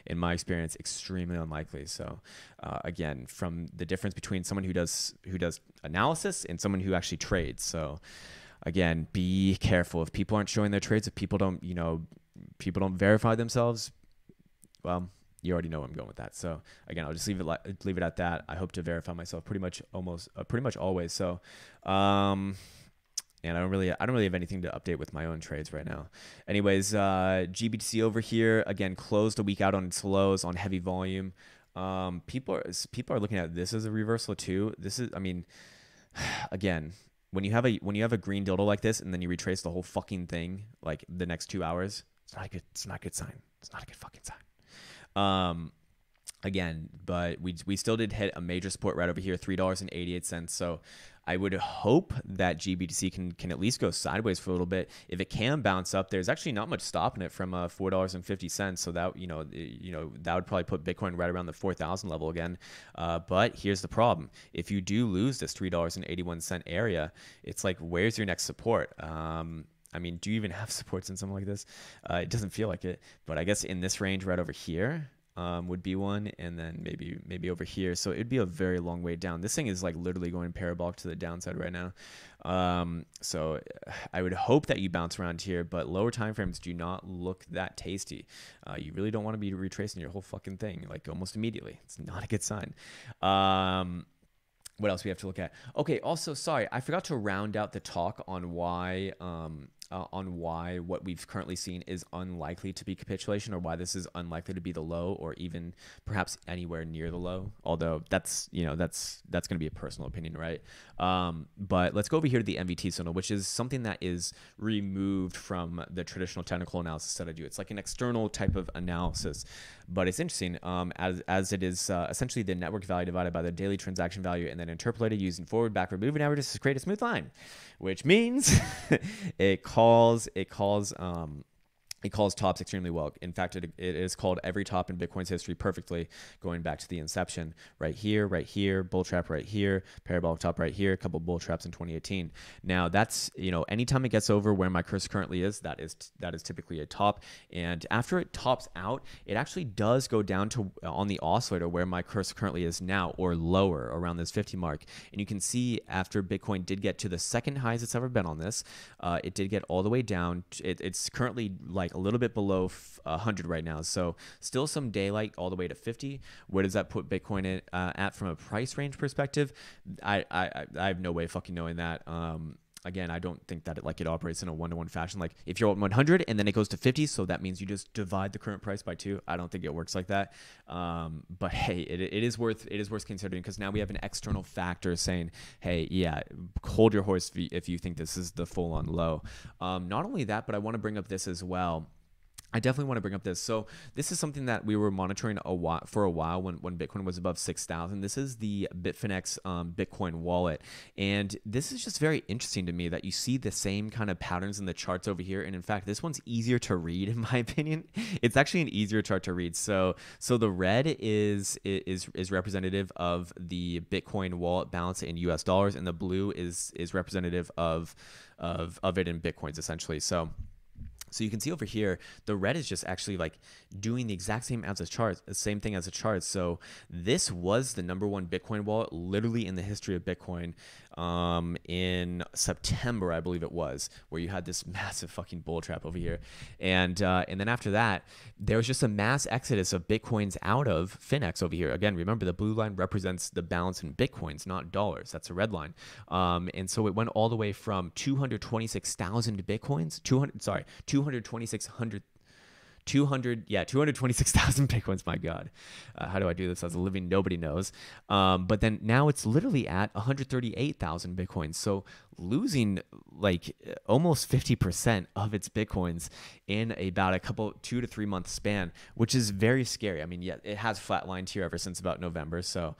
in my experience, extremely unlikely. So again, from the difference between someone who does analysis and someone who actually trades. So again, be careful. If people aren't showing their trades, if people don't verify themselves, well, you already know where I'm going with that. So again, I'll just leave it at that. I hope to verify myself pretty much always. So and I don't really have anything to update with my own trades right now. Anyways, GBTC over here again closed a week out on its lows on heavy volume. People are looking at this as a reversal too. This is, I mean, again, when you have a green dildo like this and then you retrace the whole fucking thing like the next 2 hours, it's not a good sign. It's not a good fucking sign. Again, but we still did hit a major support right over here, $3.88. So I would hope that GBTC can at least go sideways for a little bit. If it can bounce up, there's actually not much stopping it from $4.50. So that that would probably put Bitcoin right around the 4,000 level again. But here's the problem: if you do lose this $3.81 area, it's like, where's your next support? I mean, do you even have supports in something like this? It doesn't feel like it, but I guess in this range right over here would be one, and then maybe over here. So it'd be a very long way down. This thing is like literally going parabolic to the downside right now. So I would hope that you bounce around here, but lower time frames do not look that tasty. You really don't want to be retracing your whole fucking thing like almost immediately. It's not a good sign. What else we have to look at? Okay, also, sorry, I forgot to round out the talk on why what we've currently seen is unlikely to be capitulation, or why this is unlikely to be the low, or even perhaps anywhere near the low. Although that's going to be a personal opinion, right? But let's go over here to the MBT Soda, which is something that is removed from the traditional technical analysis that I do. It's like an external type of analysis, but it's interesting as it is essentially the network value divided by the daily transaction value and then interpolated using forward, backward, moving averages to create a smooth line, which means it calls tops extremely well. In fact, it is called every top in Bitcoin's history perfectly, going back to the inception. Right here, bull trap right here, parabolic top right here, a couple bull traps in 2018. Now that's, anytime it gets over where my cursor currently is, that is typically a top. And after it tops out, it actually does go down to on the oscillator where my cursor currently is now, or lower around this 50 mark. And you can see after Bitcoin did get to the second highest it's ever been on this, it did get all the way down. It's currently like a little bit below 100 right now, so still some daylight all the way to 50. Where does that put Bitcoin at from a price range perspective? I have no way of fucking knowing that. Again, I don't think that it operates in a one-to-one fashion. Like if you're at 100 and then it goes to 50, so that means you just divide the current price by 2. I don't think it works like that. But hey, it is worth considering, because now we have an external factor saying, hey, yeah, hold your horse if you think this is the full-on low. Not only that, but I want to bring up this as well. I definitely want to bring up this. So this is something that we were monitoring for a while when Bitcoin was above 6,000. This is the Bitfinex Bitcoin wallet. And this is just very interesting to me that you see the same kind of patterns in the charts over here. And in fact, this one's easier to read in my opinion. It's actually an easier chart to read. So the red is representative of the Bitcoin wallet balance in US dollars, and the blue is representative of it in Bitcoins essentially. So you can see over here, the red is just actually like doing the exact same as a chart, the same thing as a chart. So this was the #1 Bitcoin wallet literally in the history of Bitcoin in September, I believe it was, where you had this massive fucking bull trap over here. And then after that, there was just a mass exodus of Bitcoins out of Finex over here. Again, remember the blue line represents the balance in Bitcoins, not dollars. That's a red line. And so it went all the way from 226,000 Bitcoins, 226,000 Bitcoins. My God. How do I do this as a living? Nobody knows. But then now it's literally at 138,000 Bitcoins. So losing like almost 50% of its Bitcoins in about a 2 to 3 month span, which is very scary. I mean, yeah, it has flatlined here ever since about November. So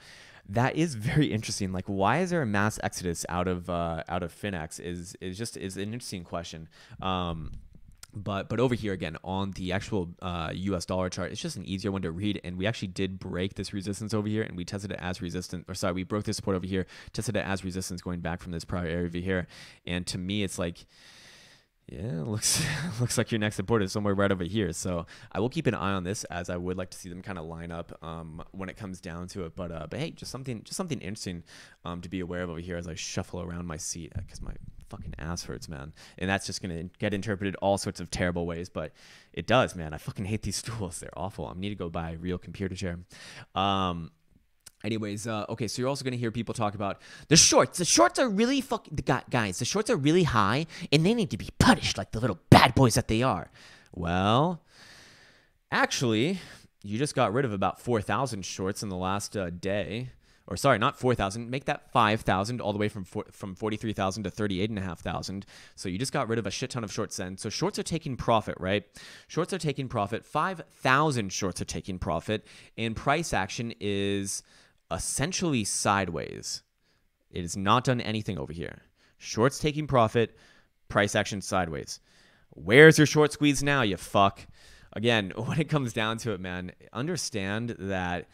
that is very interesting. Like, why is there a mass exodus out of Finex is an interesting question. But over here again on the actual US dollar chart, it's just an easier one to read. And we actually did break this resistance over here, and we tested it as resistance. Or sorry, we broke this support over here, tested it as resistance going back from this prior area over here. And to me, it's like, yeah, it looks like your next support is somewhere right over here. So I will keep an eye on this, as I would like to see them kind of line up when it comes down to it. But hey, just something interesting to be aware of over here as I shuffle around my seat, because my fucking ass hurts, man. And that's just gonna get interpreted all sorts of terrible ways, but it does, man. I fucking hate these stools. They're awful. I need to go buy a real computer chair. Anyways, okay, so you're also going to hear people talk about the shorts. The shorts are really guys, the shorts are really high, and they need to be punished like the little bad boys that they are. Well, actually, you just got rid of about 4,000 shorts in the last day. Or sorry, not 4,000. Make that 5,000, all the way from 43,000 to 38,500. So you just got rid of a shit ton of shorts then. So shorts are taking profit, right? Shorts are taking profit. 5,000 shorts are taking profit, and price action is essentially sideways. It has not done anything over here. Shorts taking profit, price action sideways. Where's your short squeeze now, you fuck? Again, when it comes down to it, man, understand that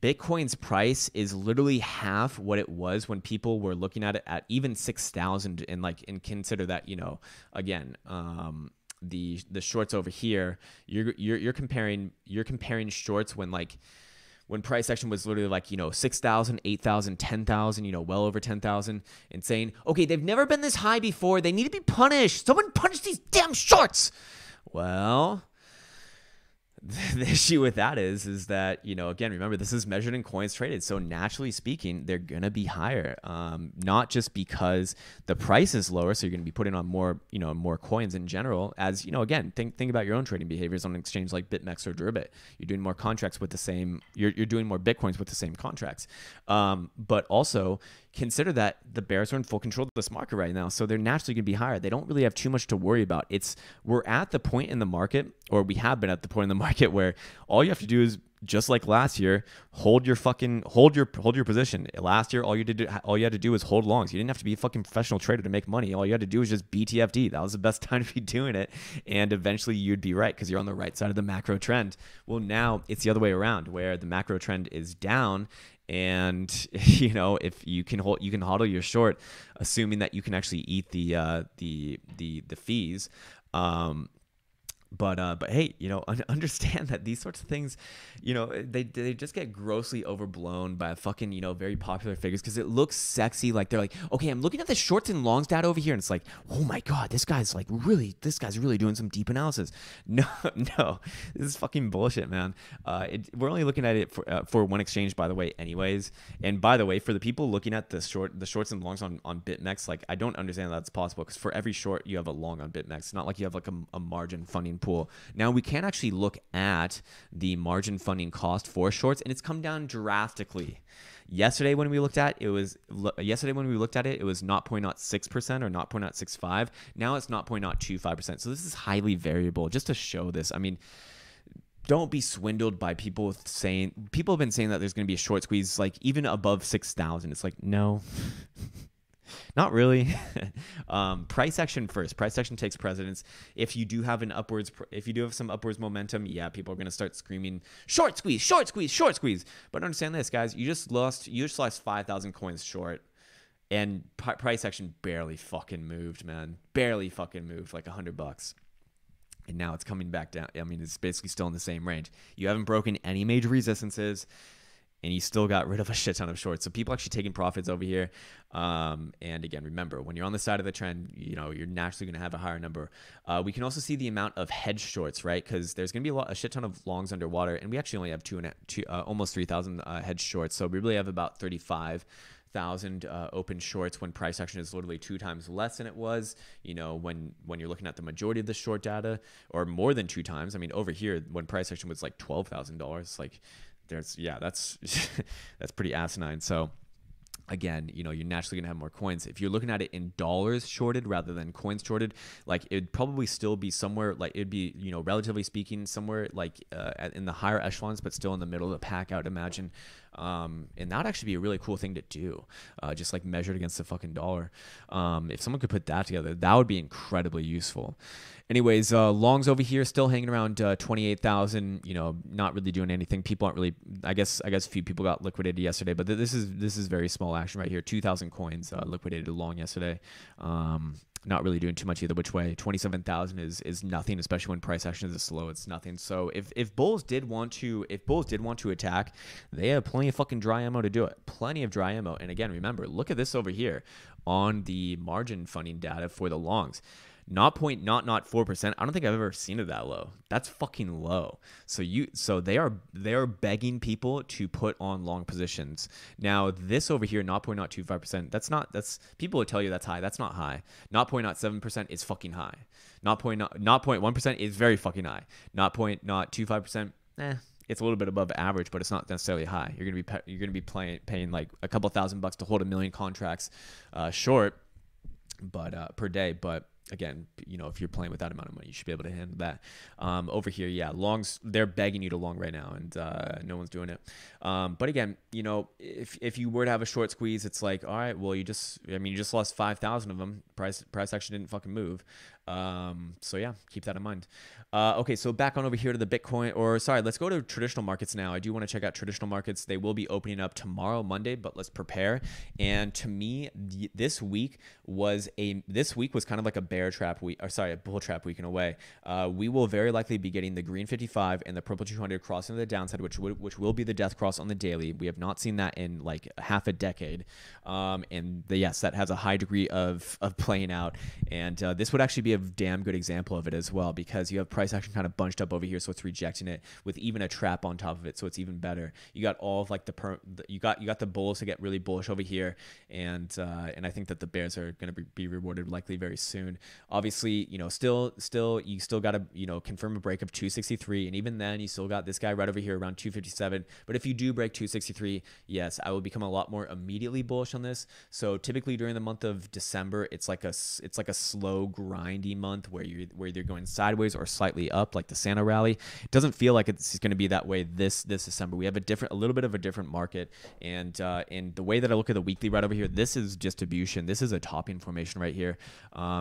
Bitcoin's price is literally half what it was when people were looking at it at even 6,000, and consider that, you know, again, the shorts over here, you're comparing shorts when price action was literally like, you know, 6,000, 8,000, 10,000, you know, well over 10,000, and saying, okay, they've never been this high before. They need to be punished. Someone punish these damn shorts. Well, the issue with that is that, you know, again, remember, this is measured in coins traded. So naturally speaking, they're going to be higher, not just because the price is lower. So you're going to be putting on more, you know, more coins in general, as, you know, again, think about your own trading behaviors on an exchange like BitMEX or Durbit. You're doing more contracts with the same, you're doing more Bitcoins with the same contracts. But also consider that the bears are in full control of this market right now. So they're naturally going to be higher. They don't really have too much to worry about. We're at the point in the market, or we have been at the point in the market, where all you have to do is, just like last year, hold your position. Last year, all you had to do was hold longs. You didn't have to be a fucking professional trader to make money. All you had to do was just BTFD. That was the best time to be doing it, and eventually you'd be right, because you're on the right side of the macro trend. Well, now it's the other way around, where the macro trend is down, and you know, if you can hodl your short, assuming that you can actually eat the fees. But hey, you know, understand that these sorts of things, you know, they just get grossly overblown by fucking, you know, very popular figures, because it looks sexy. Like, they're like, okay, I'm looking at the shorts and longs data over here, and it's like, oh my God, this guy's really doing some deep analysis. No, this is fucking bullshit, man. We're only looking at it for one exchange, by the way, anyways. And by the way, for the people looking at the shorts and longs on BitMEX, like, I don't understand that's possible, because for every short you have a long on BitMEX. It's not like you have like a margin funding funding pool. Now we can actually look at the margin funding cost for shorts, and it's come down drastically. Yesterday when we looked at it, it was 0.06% or 0.65. Now it's 0.25%. So this is highly variable. Just to show this, I mean, don't be swindled by people have been saying that there's going to be a short squeeze like even above 6,000. It's like, no. Not really. Price action first. Price action takes precedence. If you do have some upwards momentum, yeah, people are going to start screaming short squeeze, short squeeze, short squeeze. But understand this, guys, you just lost 5,000 coins short, and price action barely fucking moved, man. Barely fucking moved, like $100. And now it's coming back down. I mean, it's basically still in the same range. You haven't broken any major resistances, and you still got rid of a shit ton of shorts. So people actually taking profits over here. And again, remember, when you're on the side of the trend, you're naturally going to have a higher number. We can also see the amount of hedge shorts, right? Because there's going to be a shit ton of longs underwater, and we actually only have almost 3,000 hedge shorts. So we really have about 35,000 open shorts when price action is literally 2 times less than it was, when you're looking at the majority of the short data, or more than 2 times. I mean, over here, when price action was like $12,000, like, that's that's pretty asinine. So again, you're naturally gonna have more coins. If you're looking at it in dollars shorted rather than coins shorted, like it'd probably still be somewhere, like it'd be, relatively speaking, somewhere like in the higher echelons, but still in the middle of the pack, I would imagine. And that would actually be a really cool thing to do, just like measured against the fucking dollar. If someone could put that together, that would be incredibly useful. Anyways, longs over here still hanging around 28,000. Not really doing anything. People aren't really. I guess a few people got liquidated yesterday, but this is very small action right here. 2,000 coins liquidated long yesterday. Not really doing too much either which way. 27,000 is nothing, especially when price action is slow. It's nothing. So if bulls did want to attack, they have plenty of fucking dry ammo to do it. Plenty of dry ammo. And again, remember, look at this over here on the margin funding data for the longs. 0.04%. I don't think I've ever seen it that low. That's fucking low. So they are begging people to put on long positions. Now this over here, 0.025%. That's people will tell you that's high. That's not high. 0.07% is fucking high. 0.1% is very fucking high. 0.025%. It's a little bit above average, but it's not necessarily high. You're gonna be paying like a couple $1,000 to hold 1 million contracts short, but per day, but. Again, if you're playing with that amount of money, you should be able to handle that. Over here, yeah, longs, they're begging you to long right now, and no one's doing it. But again, if you were to have a short squeeze, it's like, all right, well, you just lost 5,000 of them. Price actually didn't fucking move. So yeah, keep that in mind. Okay, so back on over here to the Bitcoin, let's go to traditional markets now. I do want to check out traditional markets. They will be opening up tomorrow, Monday, but let's prepare. And to me, this week was kind of like a bear trap week, a bull trap week in a way. We will very likely be getting the green 55 and the purple 200 crossing to the downside, which will be the death cross on the daily. We have not seen that in like half a decade. Yes, that has a high degree of playing out. And this would actually be a damn good example of it as well, because you have price action kind of bunched up over here, so it's rejecting it with even a trap on top of it, so it's even better. You got all of like you got the bulls to get really bullish over here, and I think that the bears are going to be rewarded likely very soon. Obviously, still you still got to confirm a break of 263, and even then you still got this guy right over here around 257. But if you do break 263, yes, I will become a lot more immediately bullish on this. So typically during the month of December, it's like a slow grindy month where you're either going sideways or slightly up, like the Santa rally. It doesn't feel like it's going to be that way this December. We have a little bit of a different market, and the way that I look at the weekly right over here, this is distribution. This is a topping formation right here,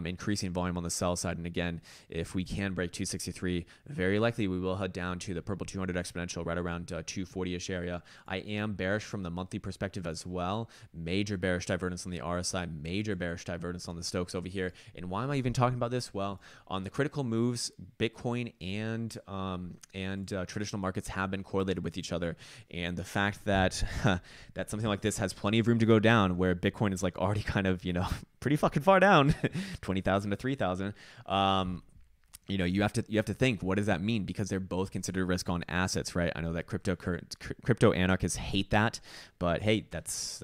increasing volume on the sell side. And again, if we can break 263, very likely we will head down to the purple 200 exponential right around 240-ish area. I am bearish from the monthly perspective as well. Major bearish divergence on the RSI, major bearish divergence on the Stokes over here. And why am I even talking about this? Well, on the critical moves, Bitcoin and traditional markets have been correlated with each other, and the fact that that something like this has plenty of room to go down, where Bitcoin is like already kind of pretty fucking far down, 20,000 to 3,000. you have to think, what does that mean? Because they're both considered risk on assets, right? I know that crypto anarchists hate that, but hey, that's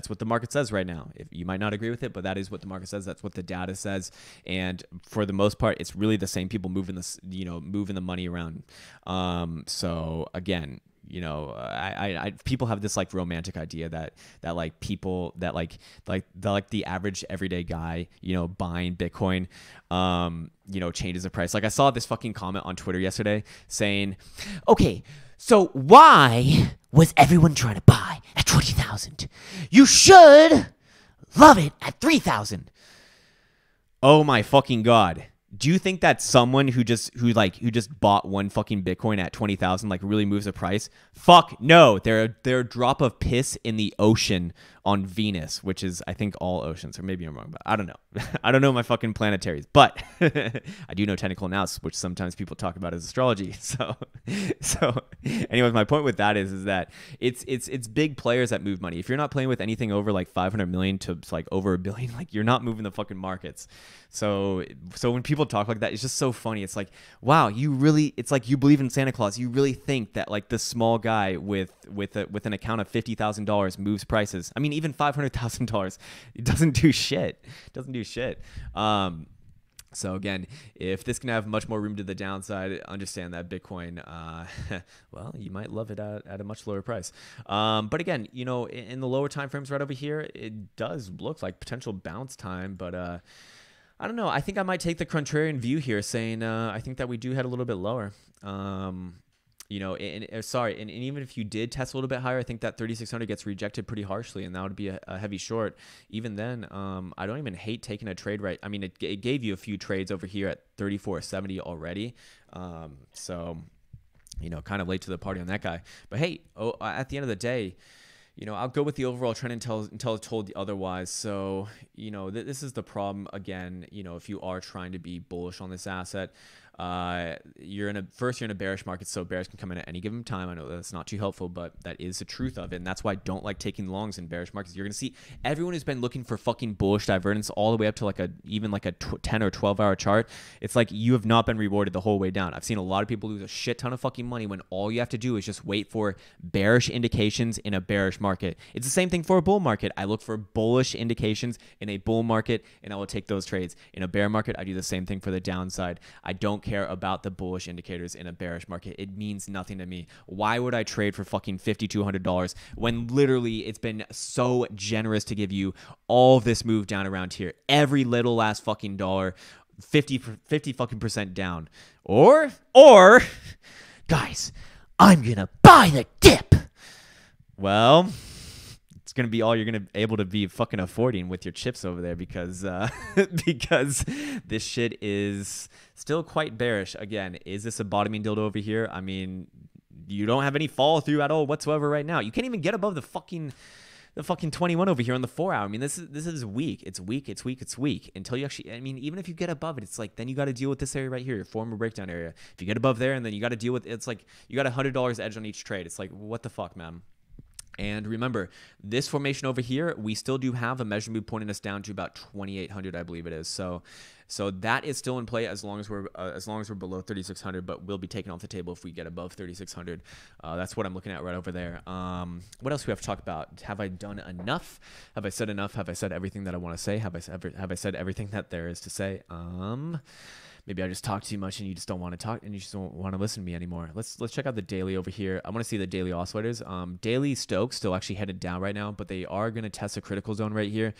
what the market says right now. If you might not agree with it, but that is what the market says. That's what the data says, and for the most part, it's really the same people moving this, moving the money around. So again, people have this like romantic idea that like people that like the average everyday guy, buying Bitcoin, changes the price. Like I saw this fucking comment on Twitter yesterday saying, okay, so why was everyone trying to buy at 20,000? You should love it at 3,000. Oh my fucking God. Do you think that someone who just bought one fucking Bitcoin at 20,000 like really moves the price? Fuck no. They're a drop of piss in the ocean on Venus, which is, I think, all oceans, or maybe I'm wrong, but I don't know. I don't know my fucking planetaries, but I do know technical analysis, which sometimes people talk about as astrology. So anyways, my point with that is that it's big players that move money. If you're not playing with anything over like 500 million to like over $1 billion, like you're not moving the fucking markets. So when people talk like that, it's just so funny. It's like, wow, it's like you believe in Santa Claus. You really think that like the small guy with an account of $50,000 moves prices. I mean, even $500,000, it doesn't do shit. So again, if this can have much more room to the downside, understand that Bitcoin, well, you might love it at a much lower price. But again, in the lower time frames right over here, it does look like potential bounce time, but I don't know. I think I might take the contrarian view here, saying I think that we do head a little bit lower. And even if you did test a little bit higher, I think that 3,600 gets rejected pretty harshly, and that would be a heavy short. Even then, I don't even hate taking a trade right. I mean, it gave you a few trades over here at 34.70 already. So, kind of late to the party on that guy. But hey, at the end of the day, I'll go with the overall trend until told otherwise. So, this is the problem again. If you are trying to be bullish on this asset, you're in a bearish market, so bears can come in at any given time. I know that's not too helpful, but that is the truth of it, and that's why I don't like taking longs in bearish markets. You're gonna see everyone who's been looking for fucking bullish divergence all the way up to even a 10 or 12 hour chart. It's like you have not been rewarded the whole way down. I've seen a lot of people lose a shit ton of fucking money when all you have to do is just wait for bearish indications in a bearish market. It's the same thing for a bull market. I look for bullish indications in a bull market, and I will take those trades. In a bear market, I do the same thing for the downside. I don't care about the bullish indicators in a bearish market. It means nothing to me. Why would I trade for fucking $5,200 when literally it's been so generous to give you all this move down around here? Every little last fucking dollar, 50 fucking % down. Or guys, I'm gonna buy the dip. Well, it's gonna be all you're gonna able to be fucking affording with your chips over there, because because this shit is still quite bearish. Again, is this a bottoming dildo over here? I mean, you don't have any follow through at all whatsoever right now. You can't even get above the fucking 21 over here on the 4 hour. I mean, this is weak. It's weak until you actually, I mean, even if you get above it, it's like then you got to deal with this area right here, your former breakdown area. If you get above there, and then you got to deal with, it's like you got $100 edge on each trade. It's like, what the fuck, man? And remember, this formation over here, we still do have a measurement move pointing us down to about 2,800, I believe it is. So that is still in play as long as we're below 3,600. But we'll be taken off the table if we get above 3,600. That's what I'm looking at right over there. What else do we have to talk about? Have I done enough? Have I said enough? Have I said everything that I want to say? Have I said everything that there is to say? Maybe I just talk too much and you just don't want to talk and you just don't want to listen to me anymore. Let's check out the daily over here. I want to see the daily oscillators. Daily Stokes still actually headed down right now, but they are going to test a critical zone right here.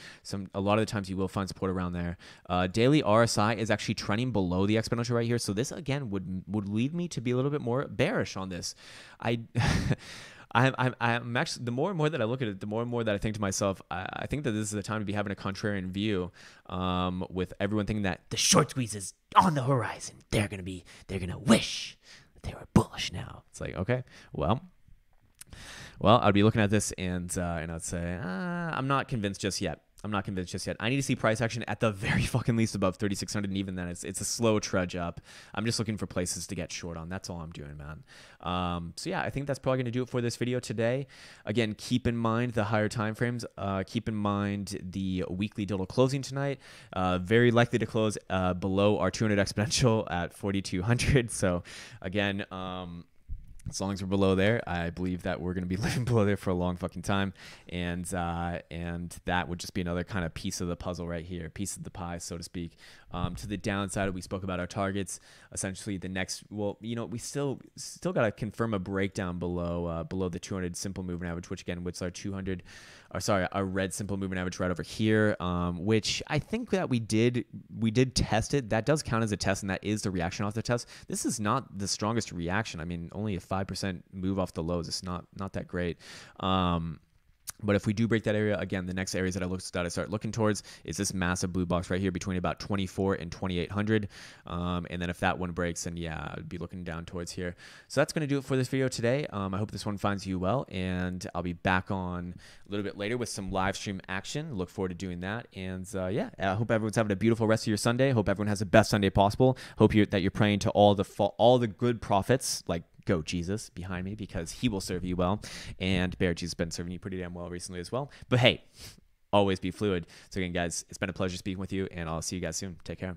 A lot of the times you will find support around there. Daily RSI is actually trending below the exponential right here. So this again would lead me to be a little bit more bearish on this. I'm actually, the more and more that I look at it, the more and more that I think to myself, I think that this is the time to be having a contrarian view, with everyone thinking that the short squeeze is on the horizon. They're gonna wish that they were bullish now. It's like, okay, well, I'd be looking at this and I'd say, I'm not convinced just yet. I'm not convinced just yet. I need to see price action at the very fucking least above 3,600, and even then, it's a slow trudge up. I'm just looking for places to get short on. That's all I'm doing, man. So yeah, I think that's probably going to do it for this video today. Again, keep in mind the higher time frames. Keep in mind the weekly dildo closing tonight. Very likely to close below our 200 exponential at 4,200. So again, as long as we're below there, I believe that we're going to be living below there for a long fucking time. And that would just be another kind of piece of the puzzle right here, piece of the pie, so to speak. To the downside, we spoke about our targets. Essentially, the next, well, you know, we still got to confirm a breakdown below the 200 simple moving average, which again, what's our 200, or sorry, our red simple moving average right over here, which I think that we did test it. That does count as a test, and that is the reaction off the test. This is not the strongest reaction. I mean, only a 5% move off the lows. It's not that great. But if we do break that area, again, the next areas that I start looking towards is this massive blue box right here between about 24 and 2,800. And then if that one breaks, then yeah, I'd be looking down towards here. So that's going to do it for this video today. I hope this one finds you well, and I'll be back on a little bit later with some live stream action. Look forward to doing that. And yeah, I hope everyone's having a beautiful rest of your Sunday. Hope everyone has the best Sunday possible. Hope that you're praying to all the good prophets, like Go Jesus behind me, because he will serve you well, and Bear Jesus has been serving you pretty damn well recently as well. But hey, always be fluid. So again, guys, it's been a pleasure speaking with you, and I'll see you guys soon. Take care.